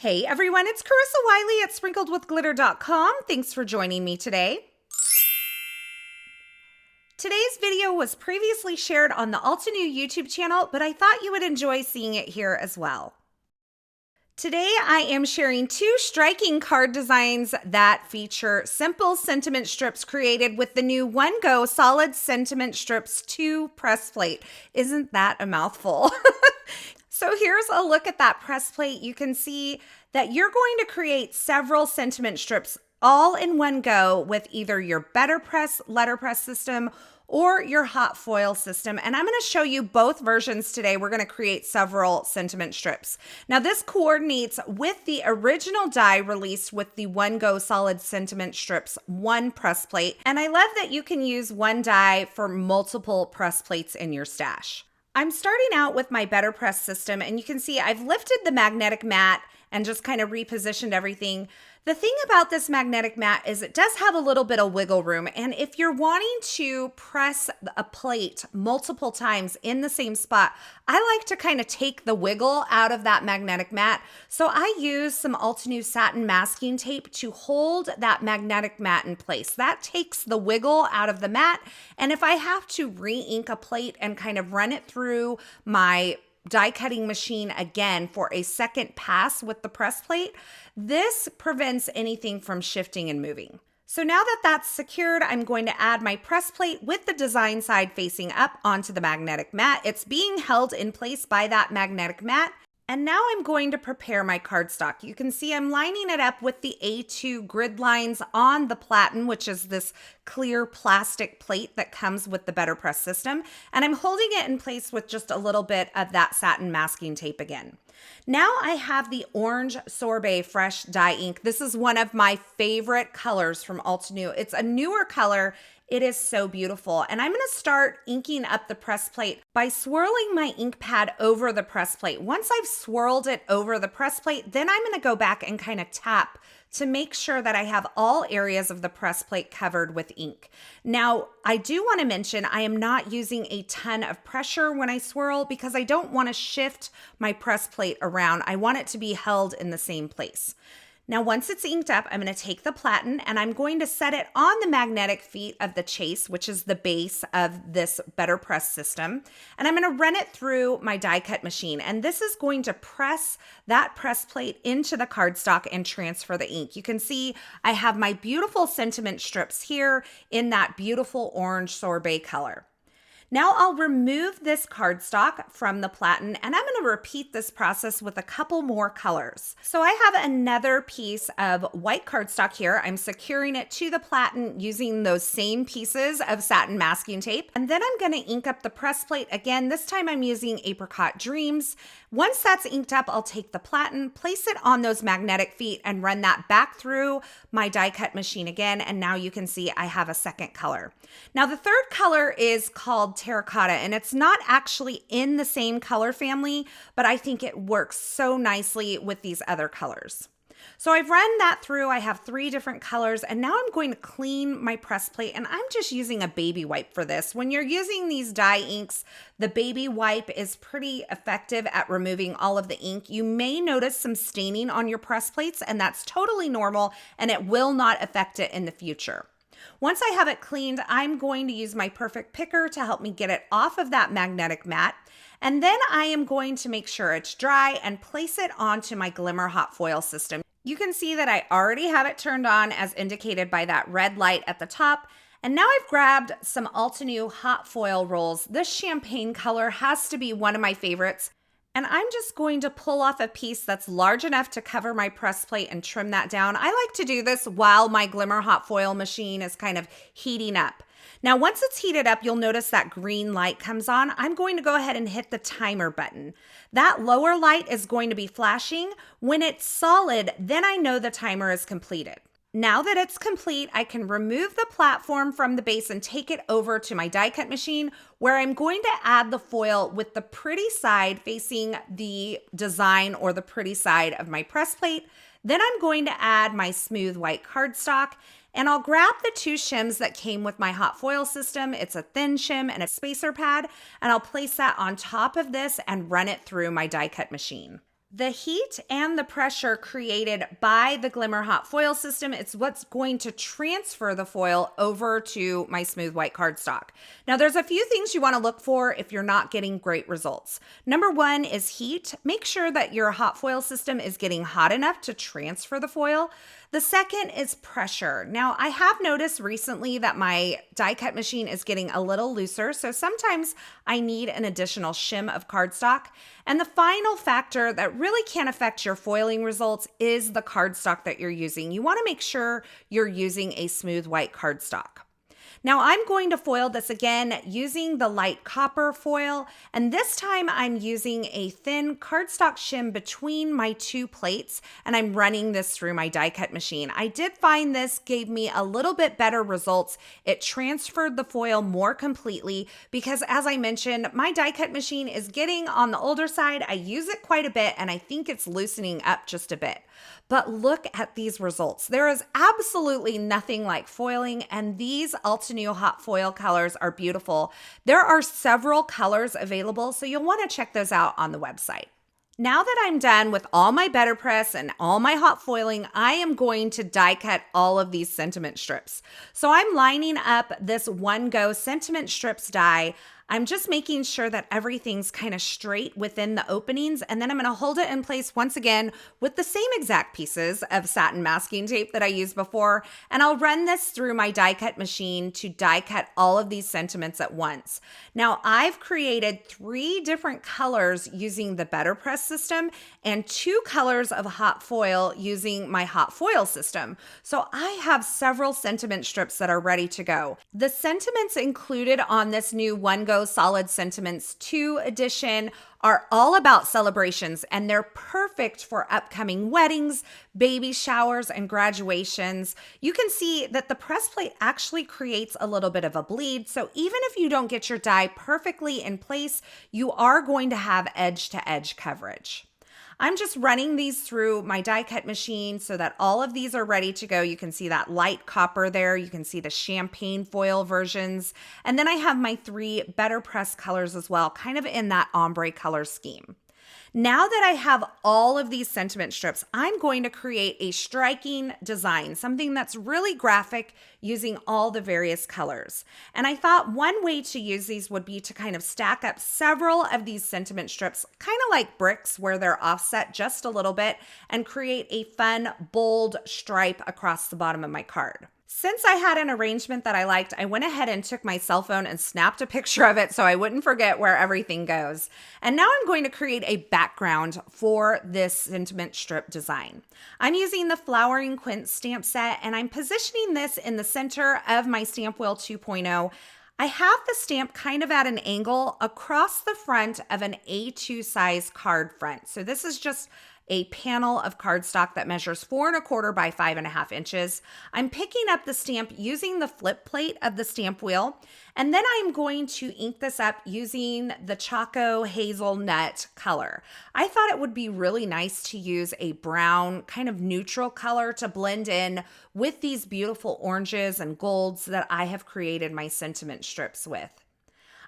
Hey everyone, it's Carissa Wiley at sprinkledwithglitter.com. Thanks for joining me today. Today's video was previously shared on the Altenew YouTube channel, but I thought you would enjoy seeing it here as well. Today I am sharing two striking card designs that feature simple sentiment strips created with the new One Go Solid Sentiment Strips 2 press plate. Isn't that a mouthful? So here's a look at that press plate. You can see that you're going to create several sentiment strips all in one go with either your Better Press letterpress system or your hot foil system. And I'm going to show you both versions today. We're going to create several sentiment strips. Now this coordinates with the original die released with the One Go Solid Sentiment Strips 1 press plate. And I love that you can use one die for multiple press plates in your stash. I'm starting out with my Better Press system, and you can see I've lifted the magnetic mat and just kind of repositioned everything. The thing about this magnetic mat is it does have a little bit of wiggle room, and if you're wanting to press a plate multiple times in the same spot, I like to kind of take the wiggle out of that magnetic mat. So I use some Altenew satin masking tape to hold that magnetic mat in place. That takes the wiggle out of the mat, and if I have to re-ink a plate and kind of run it through my die cutting machine again for a second pass with the press plate, this prevents anything from shifting and moving. So now that that's secured, I'm going to add my press plate with the design side facing up onto the magnetic mat. It's being held in place by that magnetic mat. And now I'm going to prepare my cardstock. You can see I'm lining it up with the A2 grid lines on the platen, which is this clear plastic plate that comes with the Better Press system. And I'm holding it in place with just a little bit of that satin masking tape again. Now I have the orange Sorbet fresh dye ink. This is one of my favorite colors from Altenew. It's a newer color. It is so beautiful. And I'm going to start inking up the press plate by swirling my ink pad over the press plate. Once I've swirled it over the press plate, then I'm going to go back and kind of tap to make sure that I have all areas of the press plate covered with ink. Now, I do want to mention I am not using a ton of pressure when I swirl because I don't want to shift my press plate around. I want it to be held in the same place. Now, once it's inked up, I'm going to take the platen and I'm going to set it on the magnetic feet of the chase, which is the base of this Better Press system. And I'm going to run it through my die cut machine. And this is going to press that press plate into the cardstock and transfer the ink. You can see I have my beautiful sentiment strips here in that beautiful orange sorbet color. Now I'll remove this cardstock from the platen and I'm going to repeat this process with a couple more colors. So I have another piece of white cardstock here. I'm securing it to the platen using those same pieces of satin masking tape. And then I'm going to ink up the press plate again. This time I'm using Apricot Dreams. Once that's inked up, I'll take the platen, place it on those magnetic feet and run that back through my die cut machine again. And now you can see I have a second color. Now the third color is called Terracotta, and it's not actually in the same color family, but I think it works so nicely with these other colors. So I've run that through. I have 3 different colors, and now I'm going to clean my press plate, and I'm just using a baby wipe for this. When you're using these dye inks, the baby wipe is pretty effective at removing all of the ink. You may notice some staining on your press plates, and that's totally normal, and it will not affect it in the future. Once I have it cleaned, I'm going to use my Perfect Picker to help me get it off of that magnetic mat. And then I am going to make sure it's dry and place it onto my Glimmer hot foil system. You can see that I already have it turned on as indicated by that red light at the top. And now I've grabbed some Altenew hot foil rolls. This champagne color has to be one of my favorites. And I'm just going to pull off a piece that's large enough to cover my press plate and trim that down. I like to do this while my Glimmer hot foil machine is kind of heating up. Now, once it's heated up, you'll notice that green light comes on. I'm going to go ahead and hit the timer button. That lower light is going to be flashing. When it's solid, then I know the timer is completed. Now that it's complete, I can remove the platform from the base and take it over to my die cut machine where I'm going to add the foil with the pretty side facing the design or the pretty side of my press plate. Then I'm going to add my smooth white cardstock and I'll grab the 2 shims that came with my hot foil system. It's a thin shim and a spacer pad, and I'll place that on top of this and run it through my die cut machine. The heat and the pressure created by the Glimmer Hot Foil system, it's what's going to transfer the foil over to my smooth white cardstock. Now, there's a few things you want to look for if you're not getting great results. Number one is heat. Make sure that your hot foil system is getting hot enough to transfer the foil. The second is pressure. Now, I have noticed recently that my die cut machine is getting a little looser, so sometimes I need an additional shim of cardstock. And the final factor that really can affect your foiling results is the cardstock that you're using. You want to make sure you're using a smooth white cardstock. Now I'm going to foil this again using the light copper foil, and this time I'm using a thin cardstock shim between my two plates, and I'm running this through my die cut machine. I did find this gave me a little bit better results. It transferred the foil more completely because, as I mentioned, my die cut machine is getting on the older side. I use it quite a bit, and I think it's loosening up just a bit. But look at these results. There is absolutely nothing like foiling, and these Altenew hot foil colors are beautiful. There are several colors available, so you'll want to check those out on the website. Now that I'm done with all my better press and all my hot foiling, I am going to die cut all of these sentiment strips. So I'm lining up this One Go sentiment strips die. I'm just making sure that everything's kind of straight within the openings, and then I'm going to hold it in place once again with the same exact pieces of satin masking tape that I used before, and I'll run this through my die cut machine to die cut all of these sentiments at once. Now, I've created 3 different colors using the Better Press system and 2 colors of hot foil using my hot foil system. So I have several sentiment strips that are ready to go. The sentiments included on this new One Go Solid Sentiments 2 edition are all about celebrations, and they're perfect for upcoming weddings, baby showers, and graduations. You can see that the press plate actually creates a little bit of a bleed, so even if you don't get your die perfectly in place, you are going to have edge-to-edge coverage. I'm just running these through my die cut machine so that all of these are ready to go. You can see that light copper there. You can see the champagne foil versions. And then I have my 3 Better Press colors as well, kind of in that ombre color scheme. Now that I have all of these sentiment strips, I'm going to create a striking design, something that's really graphic using all the various colors. And I thought one way to use these would be to kind of stack up several of these sentiment strips, kind of like bricks where they're offset just a little bit, and create a fun, bold stripe across the bottom of my card. Since I had an arrangement that I liked, I went ahead and took my cell phone and snapped a picture of it so I wouldn't forget where everything goes. And now I'm going to create a background for this sentiment strip design. I'm using the Flowering Quince stamp set, and I'm positioning this in the center of my Stamp Wheel 2.0. I have the stamp kind of at an angle across the front of an A2 size card front. So this is just a panel of cardstock that measures 4 1/4 by 5.5 inches. I'm picking up the stamp using the flip plate of the stamp wheel, and then I'm going to ink this up using the Choco Hazelnut color. I thought it would be really nice to use a brown, kind of neutral color to blend in with these beautiful oranges and golds that I have created my sentiment strips with.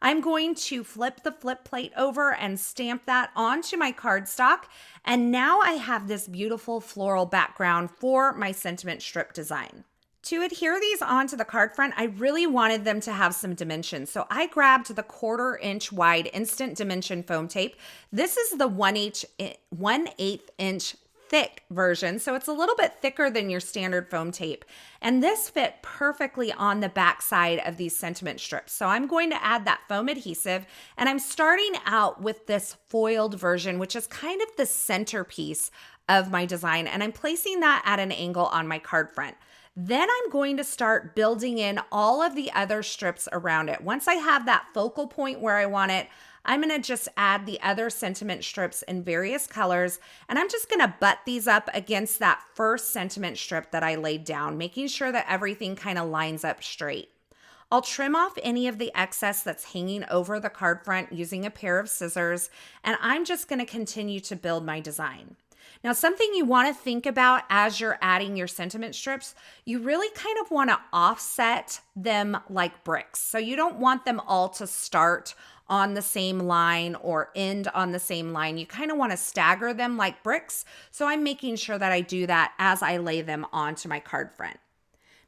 I'm going to flip the flip plate over and stamp that onto my cardstock. And now I have this beautiful floral background for my sentiment strip design. To adhere these onto the card front, I really wanted them to have some dimension. So I grabbed the 1/4 inch wide instant dimension foam tape. This is the 1/8 inch thick version, so it's a little bit thicker than your standard foam tape. And this fit perfectly on the back side of these sentiment strips. So I'm going to add that foam adhesive, and I'm starting out with this foiled version, which is kind of the centerpiece of my design, and I'm placing that at an angle on my card front. Then I'm going to start building in all of the other strips around it. Once I have that focal point where I want it, I'm going to just add the other sentiment strips in various colors, and I'm just going to butt these up against that first sentiment strip that I laid down, making sure that everything kind of lines up straight. I'll trim off any of the excess that's hanging over the card front using a pair of scissors, and I'm just going to continue to build my design. Now, something you want to think about as you're adding your sentiment strips, you really kind of want to offset them like bricks. So you don't want them all to start on the same line or end on the same line. You kind of want to stagger them like bricks. So I'm making sure that I do that as I lay them onto my card front.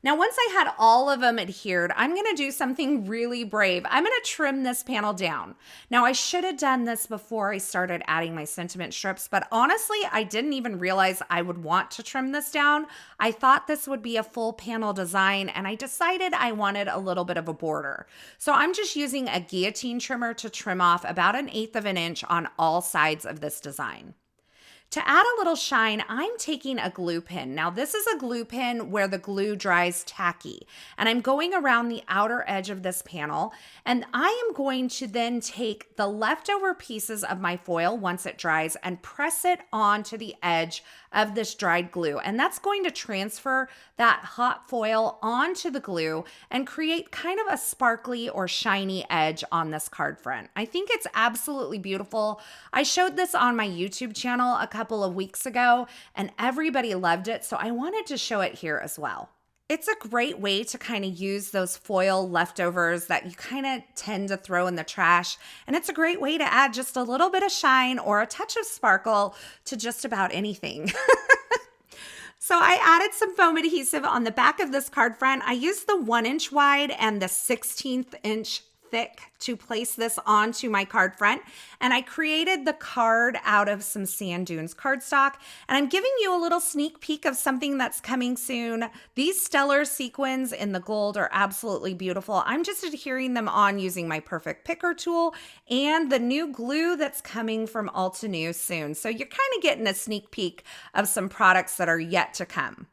Now, once I had all of them adhered, I'm going to do something really brave. I'm going to trim this panel down. Now, I should have done this before I started adding my sentiment strips, but honestly, I didn't even realize I would want to trim this down. I thought this would be a full panel design, and I decided I wanted a little bit of a border. So I'm just using a guillotine trimmer to trim off about 1/8 of an inch on all sides of this design. To add a little shine, I'm taking a glue pen. Now, this is a glue pen where the glue dries tacky, and I'm going around the outer edge of this panel, and I am going to then take the leftover pieces of my foil once it dries and press it onto the edge of this dried glue, and that's going to transfer that hot foil onto the glue and create kind of a sparkly or shiny edge on this card front. I think it's absolutely beautiful. I showed this on my YouTube channel a couple of weeks ago, and everybody loved it, so I wanted to show it here as well. It's a great way to kind of use those foil leftovers that you kind of tend to throw in the trash. And it's a great way to add just a little bit of shine or a touch of sparkle to just about anything. So I added some foam adhesive on the back of this card front. I used the 1 inch wide and the 1/16 inch thick to place this onto my card front, and I created the card out of some sand dunes cardstock, and I'm giving you a little sneak peek of something that's coming soon. These stellar sequins in the gold are absolutely beautiful. I'm just adhering them on using my Perfect Picker tool and the new glue that's coming from Altenew soon. So you're kind of getting a sneak peek of some products that are yet to come.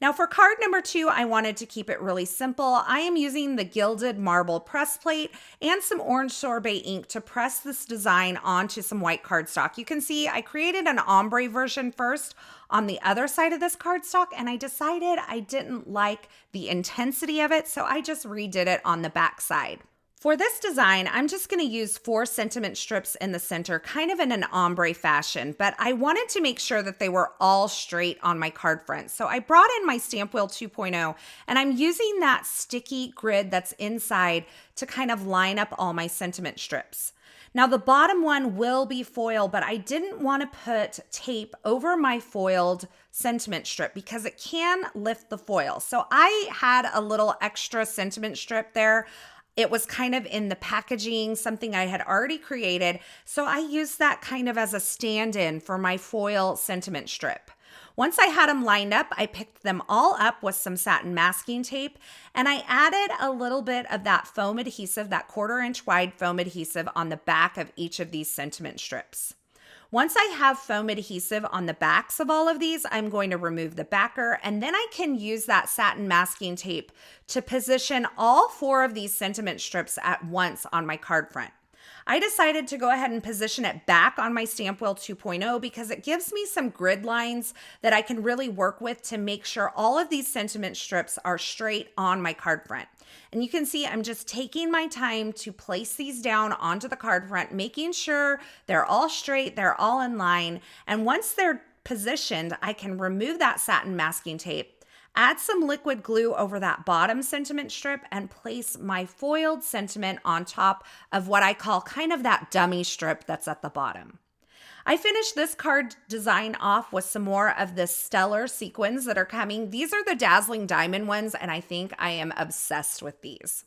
Now for card number 2, I wanted to keep it really simple. I am using the Gilded marble press plate and some orange sorbet ink to press this design onto some white cardstock. You can see I created an ombre version first on the other side of this cardstock, and I decided I didn't like the intensity of it, so I just redid it on the back side. For this design, I'm just going to use 4 sentiment strips in the center, kind of in an ombre fashion, but I wanted to make sure that they were all straight on my card front. So I brought in my Stamp Wheel 2.0, and I'm using that sticky grid that's inside to kind of line up all my sentiment strips. Now the bottom one will be foil, but I didn't want to put tape over my foiled sentiment strip because it can lift the foil. So I had a little extra sentiment strip there. It was kind of in the packaging, something I had already created, so I used that kind of as a stand-in for my foil sentiment strip. Once I had them lined up, I picked them all up with some satin masking tape, and I added a little bit of that foam adhesive, that 1/4 inch wide foam adhesive on the back of each of these sentiment strips. Once I have foam adhesive on the backs of all of these, I'm going to remove the backer, and then I can use that satin masking tape to position all 4 of these sentiment strips at once on my card front. I decided to go ahead and position it back on my Stamp Wheel 2.0 because it gives me some grid lines that I can really work with to make sure all of these sentiment strips are straight on my card front. And you can see I'm just taking my time to place these down onto the card front, making sure they're all straight, they're all in line. And once they're positioned, I can remove that satin masking tape, add some liquid glue over that bottom sentiment strip, and place my foiled sentiment on top of what I call kind of that dummy strip that's at the bottom. I finished this card design off with some more of the stellar sequins that are coming. These are the dazzling diamond ones, and I think I am obsessed with these.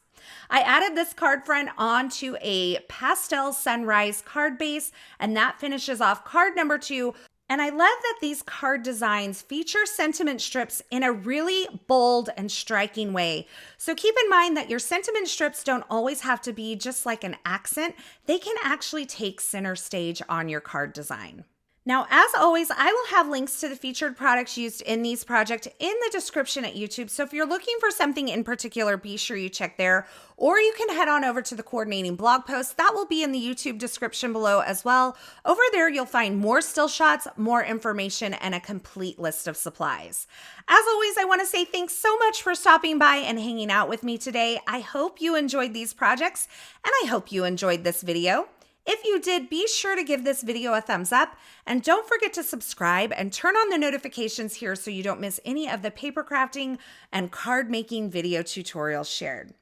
I added this card front onto a pastel sunrise card base, and that finishes off card number 2. And I love that these card designs feature sentiment strips in a really bold and striking way. So keep in mind that your sentiment strips don't always have to be just like an accent. They can actually take center stage on your card design. Now, as always, I will have links to the featured products used in these projects in the description at YouTube. So if you're looking for something in particular, be sure you check there. Or you can head on over to the coordinating blog post. That will be in the YouTube description below as well. Over there, you'll find more still shots, more information, and a complete list of supplies. As always, I want to say thanks so much for stopping by and hanging out with me today. I hope you enjoyed these projects, and I hope you enjoyed this video. If you did, be sure to give this video a thumbs up and don't forget to subscribe and turn on the notifications here so you don't miss any of the paper crafting and card making video tutorials shared.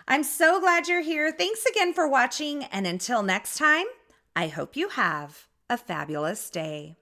I'm so glad you're here. Thanks again for watching, and until next time, I hope you have a fabulous day.